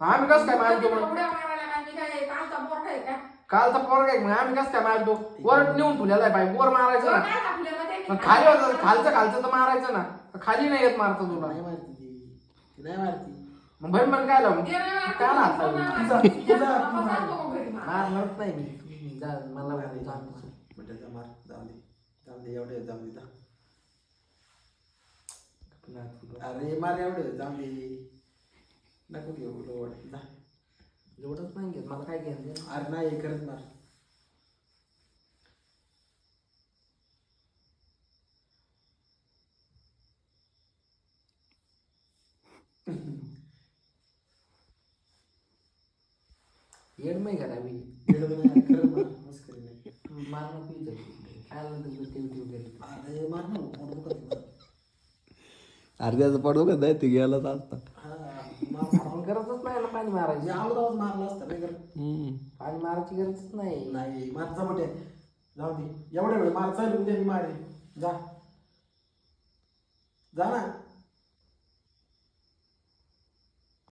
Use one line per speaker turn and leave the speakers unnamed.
आम्ही कसं काय मारतो मग?
उड्या मारायला काय मी काय कालचा पोरगा आहे का?
कालचा पोरगा आहे मग आम्ही कसं काय मारतो? वर नेऊन ठेवलेला आहे पाय, वर मारायचं
वर
ना.
काय टाकलं मग त्यांनी?
मग खाली होतं, खालचं तर मारायचं ना. खाली नाही येत मारतो तुला.
नाही मारती ती नाही मारती.
मग बहीण पण काय लावून
ते नाही मारत,
काय ना
तो नाही
हात
मारत. तिच्या बाबा सांगतो मग घरी मार.
मारणार नाही मी. जा मला
म्हटलं मार जाऊ दे एवढे जाऊ दे जा. अरे मार एवढे जाऊ दे नको घेऊ लोड जा.
एवढंच नाही घेत मला काय घ्यायचं.
अरे नाही करत मार.
येड नाही करा मी
खरं मार मस्करी नाही.
मारणं पिझ्झा खायला टीव्ही वगैरे.
अरे मार ना पोट दुखत.
अर्ध्याचं पडू का नाही ते गेलाच असता.
हा मार.
आपण गरजच नाही ना पाणी मारायची.
आलो आवाज मारला असता नाही करत.
पाणी मारायची गरजच नाही.
नाही मार जमटे जाऊ दे एवढ्या वेळ मार चालू उद्या मी मारेल जा जा ना.